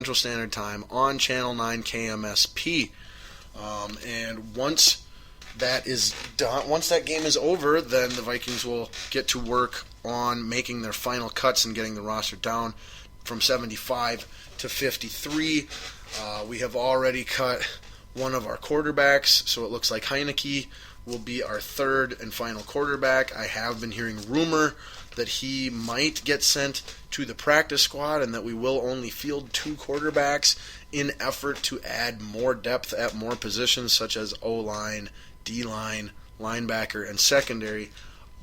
Central Standard Time on Channel 9 KMSP. And once that is done, once that game is over, then the Vikings will get to work on making their final cuts and getting the roster down from 75 to 53. We have already cut one of our quarterbacks, so it looks like Heineke will be our third and final quarterback. I have been hearing rumor that he might get sent to the practice squad and that we will only field 2 quarterbacks in effort to add more depth at more positions such as O-line, D-line, linebacker, and secondary,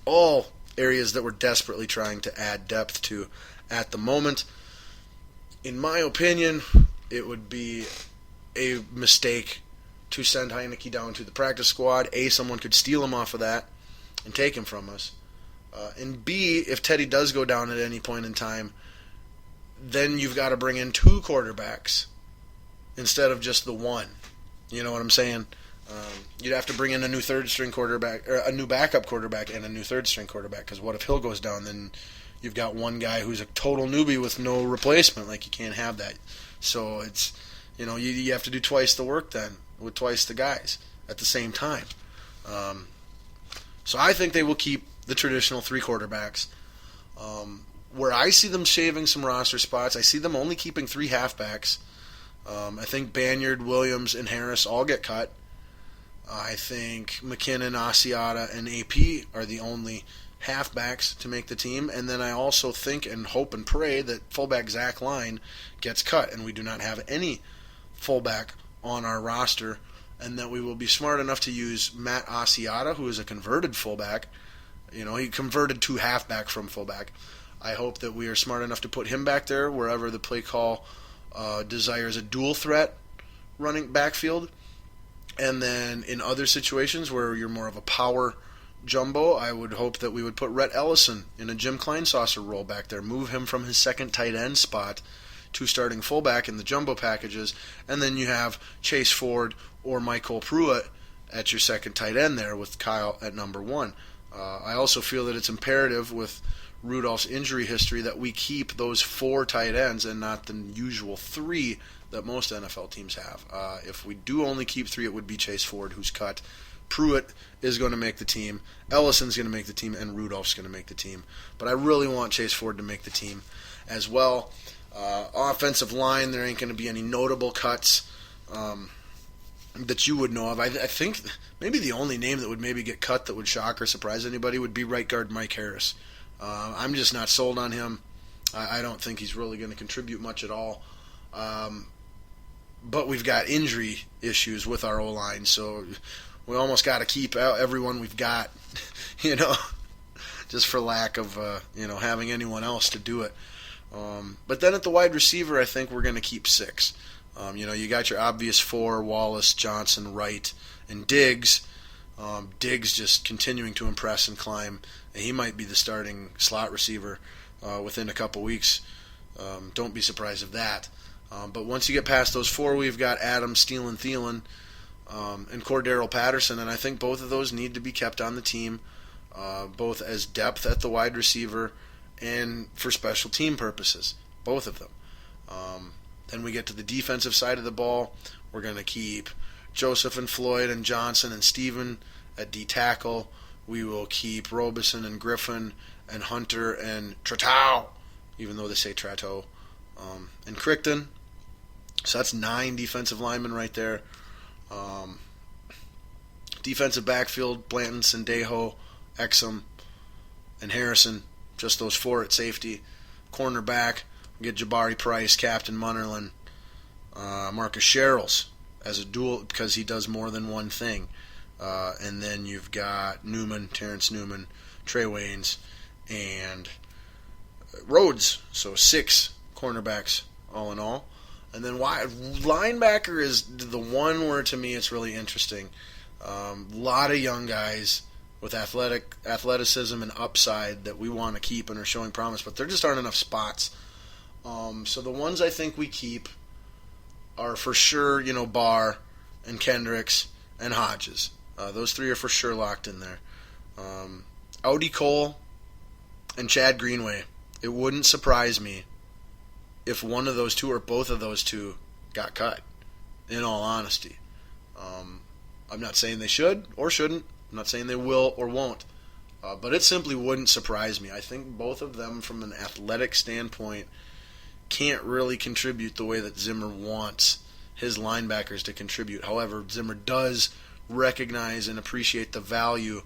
all areas that we're desperately trying to add depth to at the moment. In my opinion, it would be a mistake to send Heineke down to the practice squad. A, someone could steal him off of that and take him from us. And B, if Teddy does go down at any point in time, then you've got to bring in 2 quarterbacks instead of just the one. You know what I'm saying? You'd have to bring in a new third-string quarterback, or a new backup quarterback and a new third-string quarterback, because what if Hill goes down? Then you've got one guy who's a total newbie with no replacement. Like, you can't have that. So it's, you have to do twice the work then with twice the guys at the same time. So I think they will keep the traditional 3 quarterbacks. Where I see them shaving some roster spots, I see them only keeping 3 halfbacks. I think Banyard, Williams, and Harris all get cut. I think McKinnon, Asiata, and AP are the only halfbacks to make the team. And then I also think and hope and pray that fullback Zach Line gets cut, and we do not have any fullback on our roster, and that we will be smart enough to use Matt Asiata, who is a converted fullback. He converted to halfback from fullback. I hope that we are smart enough to put him back there wherever the play call desires a dual threat running backfield. And then in other situations where you're more of a power jumbo, I would hope that we would put Rhett Ellison in a Jim Kleinsasser role back there, move him from his second tight end spot to starting fullback in the jumbo packages, and then you have Chase Ford or Michael Pruitt at your second tight end there with Kyle at number 1. I also feel that it's imperative with Rudolph's injury history that we keep those 4 tight ends and not the usual 3 that most NFL teams have. If we do only keep 3, it would be Chase Ford, who's cut. Pruitt is going to make the team. Ellison's going to make the team, and Rudolph's going to make the team. But I really want Chase Ford to make the team as well. Offensive line, there ain't going to be any notable cuts that you would know of. I think maybe the only name that would maybe get cut that would shock or surprise anybody would be right guard Mike Harris. I'm just not sold on him. I don't think he's really going to contribute much at all. But we've got injury issues with our O-line, so we almost got to keep out everyone we've got, just for lack of, having anyone else to do it. But then at the wide receiver, I think we're going to keep 6. You got your obvious 4, Wallace, Johnson, Wright, and Diggs. Diggs just continuing to impress and climb. He might be the starting slot receiver within a couple weeks. Don't be surprised of that. But once you get past those 4, we've got Adams, Steele, and Thielen, and Cordero Patterson, and I think both of those need to be kept on the team, both as depth at the wide receiver and for special team purposes, both of them. Then we get to the defensive side of the ball. We're going to keep Joseph and Floyd and Johnson and Steven at D-tackle. We will keep Robeson and Griffin and Hunter and Tratow, even though they say Trato, and Crichton. So that's 9 defensive linemen right there. Defensive backfield, Blanton, Sendejo, Exum, and Harrison. Just those 4 at safety. Cornerback, we get Jabari Price, Captain Munnerlyn, Marcus Sherrills as a dual because he does more than one thing. And then you've got Newman, Terrence Newman, Trey Waynes, and Rhodes. So 6 cornerbacks all in all. And then linebacker is the one where, to me, it's really interesting. A lot of young guys with athleticism and upside that we want to keep and are showing promise, but there just aren't enough spots. So the ones I think we keep are for sure, Barr and Kendricks and Hodges. Those 3 are for sure locked in there. Audie Cole and Chad Greenway. It wouldn't surprise me if one of those two or both of those two got cut, in all honesty. I'm not saying they should or shouldn't. I'm not saying they will or won't. But it simply wouldn't surprise me. I think both of them, from an athletic standpoint, can't really contribute the way that Zimmer wants his linebackers to contribute. However, Zimmer does recognize and appreciate the value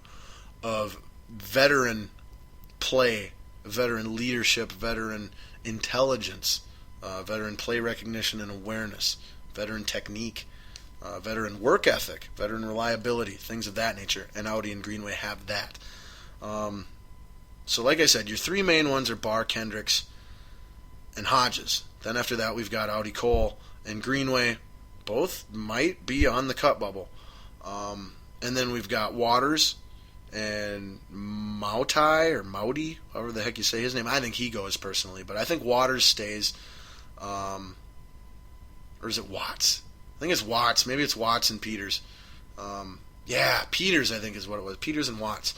of veteran play, veteran leadership, veteran intelligence, veteran play recognition and awareness, veteran technique, veteran work ethic, veteran reliability, things of that nature. And Audi and Greenway have that. So like I said, your three main ones are Barr, Kendricks, and Hodges. Then after that, we've got Audi, Cole, and Greenway. Both might be on the cut bubble. And then we've got Waters and Mauti or Mauti, however the heck you say his name. I think he goes personally, but I think Waters stays. Or is it Watts? I think it's Watts. Maybe it's Watts and Peters. Yeah, Peters I think is what it was. Peters and Watts.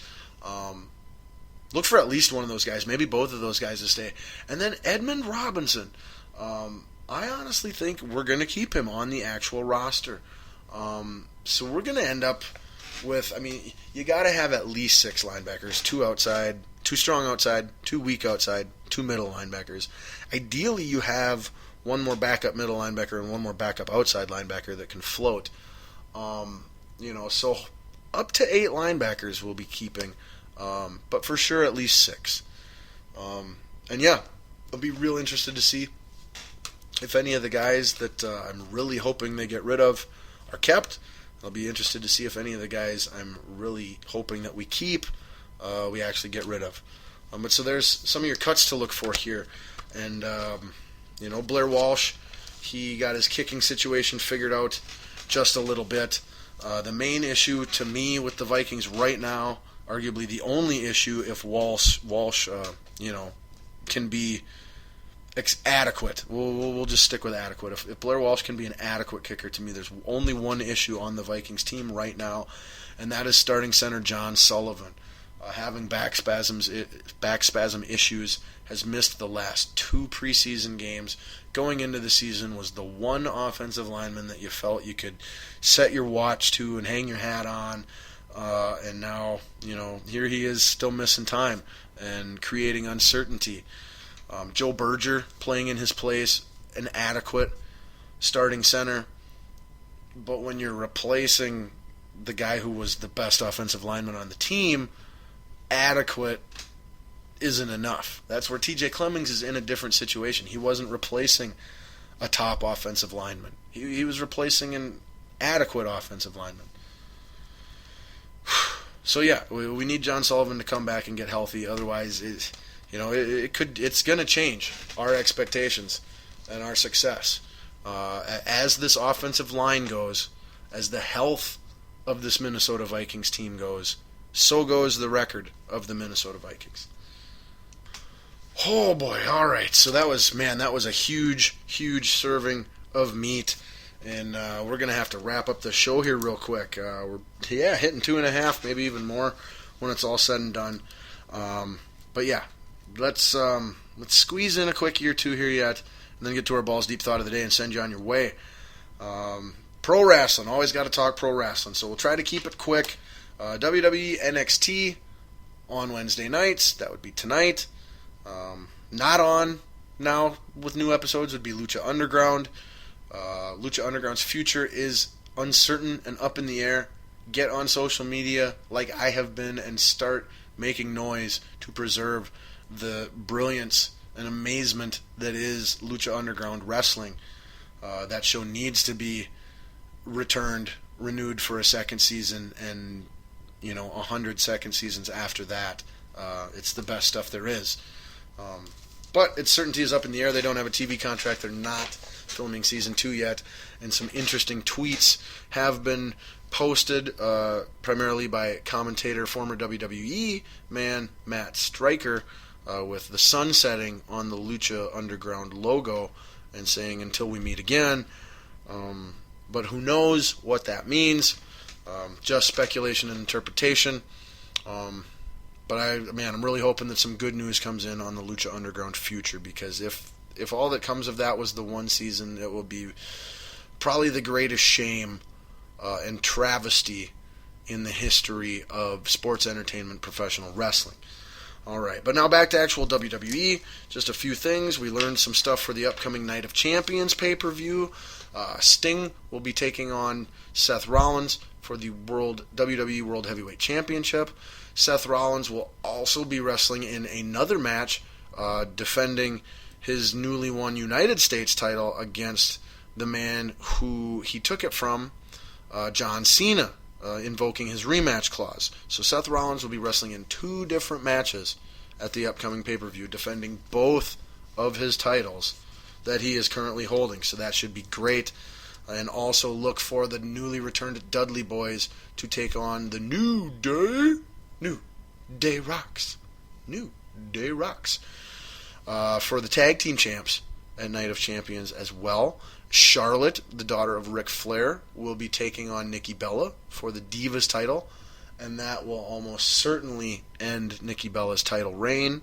Look for at least one of those guys, maybe both of those guys to stay. And then Edmund Robinson. I honestly think we're going to keep him on the actual roster. So we're going to end up with, you got to have at least 6 linebackers, 2 outside, 2 strong outside, 2 weak outside, 2 middle linebackers. Ideally, you have 1 more backup middle linebacker and 1 more backup outside linebacker that can float. So up to 8 linebackers we'll be keeping, but for sure at least 6. I'll be real interested to see if any of the guys that I'm really hoping they get rid of are kept. I'll be interested to see if any of the guys I'm really hoping that we keep, we actually get rid of. But so there's some of your cuts to look for here. And, Blair Walsh, he got his kicking situation figured out just a little bit. The main issue to me with the Vikings right now, arguably the only issue if Walsh can be adequate. We'll just stick with adequate. If Blair Walsh can be an adequate kicker, to me, there's only one issue on the Vikings team right now, and that is starting center John Sullivan. Having back spasm issues, has missed the last 2 preseason games. Going into the season was the one offensive lineman that you felt you could set your watch to and hang your hat on. And now, here he is still missing time and creating uncertainty. Joe Berger playing in his place, an adequate starting center. But when you're replacing the guy who was the best offensive lineman on the team, adequate isn't enough. That's where TJ Clemmings is in a different situation. He wasn't replacing a top offensive lineman. He was replacing an adequate offensive lineman. So yeah, we need John Sullivan to come back and get healthy. Otherwise, it's going to change our expectations and our success. As this offensive line goes, as the health of this Minnesota Vikings team goes, so goes the record of the Minnesota Vikings. Oh boy, all right. So that was a huge, huge serving of meat. And we're going to have to wrap up the show here real quick. We're hitting 2.5, maybe even more when it's all said and done. But yeah, let's squeeze in a quick year 2 here yet, and then get to our Balls Deep Thought of the Day and send you on your way. Pro wrestling, always got to talk pro wrestling, so we'll try to keep it quick. WWE NXT on Wednesday nights, that would be tonight. Not on now with new episodes would be Lucha Underground. Lucha Underground's future is uncertain and up in the air. Get on social media like I have been and start making noise to preserve the brilliance and amazement that is Lucha Underground wrestling. That show needs to be renewed for a second season, and 100 second seasons after that. It's the best stuff there is. But its certainty is up in the air. They don't have a TV contract. They're not filming season 2 yet, and some interesting tweets have been posted, primarily by commentator, former WWE man Matt Stryker, with the sun setting on the Lucha Underground logo and saying, "Until we meet again." But who knows what that means? Just speculation and interpretation. But I'm really hoping that some good news comes in on the Lucha Underground future, because if if all that comes of that was the one season, it will be probably the greatest shame and travesty in the history of sports entertainment professional wrestling. All right, but now back to actual WWE. Just a few things. We learned some stuff for the upcoming Night of Champions pay-per-view. Sting will be taking on Seth Rollins for the WWE World Heavyweight Championship. Seth Rollins will also be wrestling in another match, defending his newly won United States title against the man who he took it from, John Cena, invoking his rematch clause. So Seth Rollins will be wrestling in 2 different matches at the upcoming pay-per-view, defending both of his titles that he is currently holding. So that should be great. And also look for the newly returned Dudley Boys to take on the New Day Rocks. New Day Rocks. For the tag team champs at Night of Champions as well. Charlotte, the daughter of Ric Flair, will be taking on Nikki Bella for the Divas title, and that will almost certainly end Nikki Bella's title reign.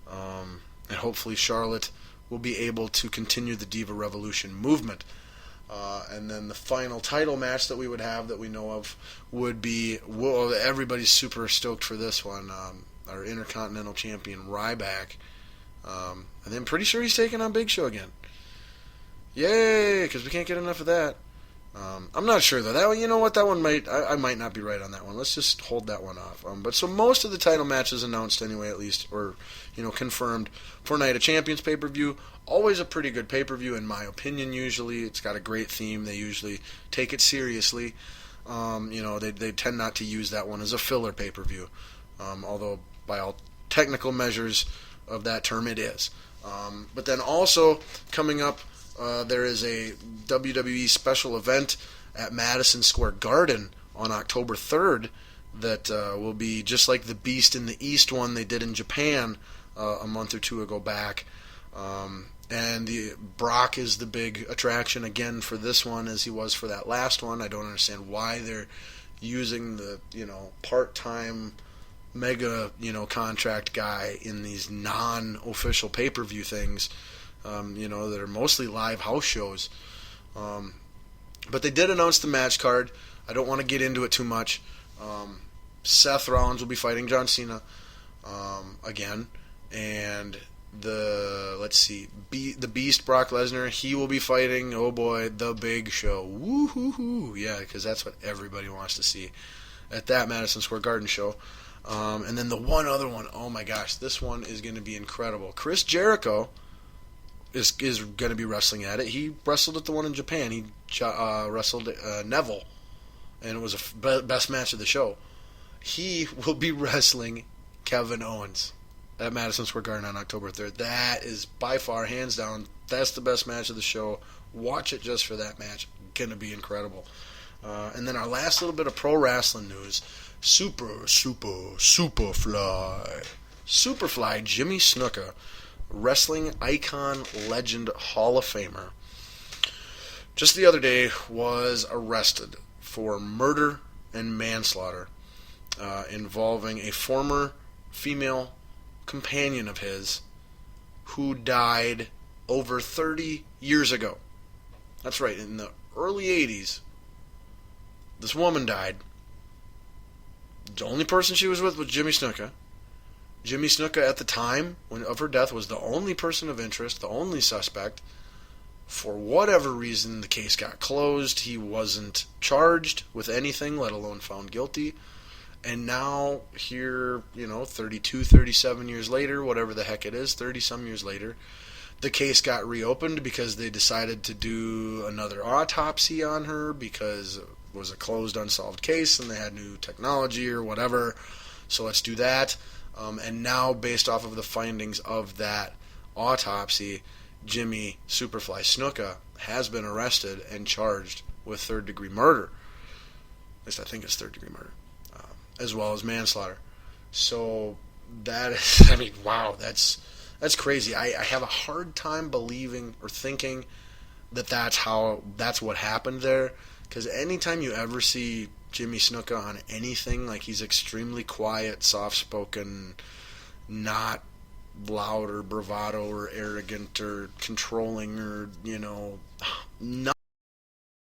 And hopefully Charlotte will be able to continue the Diva Revolution movement. And then the final title match that we would have that we know of would be, well, everybody's super stoked for this one, our Intercontinental Champion Ryback. And I'm pretty sure he's taking on Big Show again. Yay, because we can't get enough of that. I'm not sure, though. That one, you know what? That one I might not be right on that one. Let's just hold that one off. But so most of the title matches announced anyway, at least, or confirmed for Night of Champions pay-per-view. Always a pretty good pay-per-view, in my opinion. Usually, it's got a great theme. They usually take it seriously. They tend not to use that one as a filler pay-per-view, although by all technical measures of that term, it is. But then also coming up. There is a WWE special event at Madison Square Garden on October 3rd that will be just like the Beast in the East one they did in Japan a month or 2 ago back. And Brock is the big attraction again for this one as he was for that last one. I don't understand why they're using the part-time mega contract guy in these non-official pay-per-view things. That are mostly live house shows. But they did announce the match card. I don't want to get into it too much. Seth Rollins will be fighting John Cena again. And the Beast, Brock Lesnar, he will be fighting, oh boy, the Big Show. Woo-hoo-hoo. Yeah, because that's what everybody wants to see at that Madison Square Garden show. And then the one other one, oh my gosh, this one is going to be incredible. Chris Jericho is going to be wrestling at it. He wrestled at the one in Japan. He wrestled Neville, and it was a best match of the show. He will be wrestling Kevin Owens at Madison Square Garden on October 3rd. That is by far, hands down, that's the best match of the show. Watch it just for that match. Going to be incredible. And then our last little bit of pro wrestling news. Superfly Jimmy Snuka, wrestling icon, legend, Hall of Famer, just the other day was arrested for murder and manslaughter involving a former female companion of his who died over 30 years ago. That's right, in the early 80s, this woman died. The only person she was with was Jimmy Snuka. Jimmy Snuka at the time of her death was the only person of interest, the only suspect. For whatever reason, the case got closed. He wasn't charged with anything, let alone found guilty. And now here, 32, 37 years later, whatever the heck it is, 30-some years later, the case got reopened because they decided to do another autopsy on her because it was a closed, unsolved case and they had new technology or whatever. So let's do that. And now, based off of the findings of that autopsy, Jimmy Superfly Snuka has been arrested and charged with third-degree murder. At least I think it's third-degree murder, as well as manslaughter. So that is, wow, that's crazy. I have a hard time believing or thinking that that's what happened there, because anytime you ever see Jimmy Snuka on anything, like he's extremely quiet, soft-spoken, not loud or bravado or arrogant or controlling or, none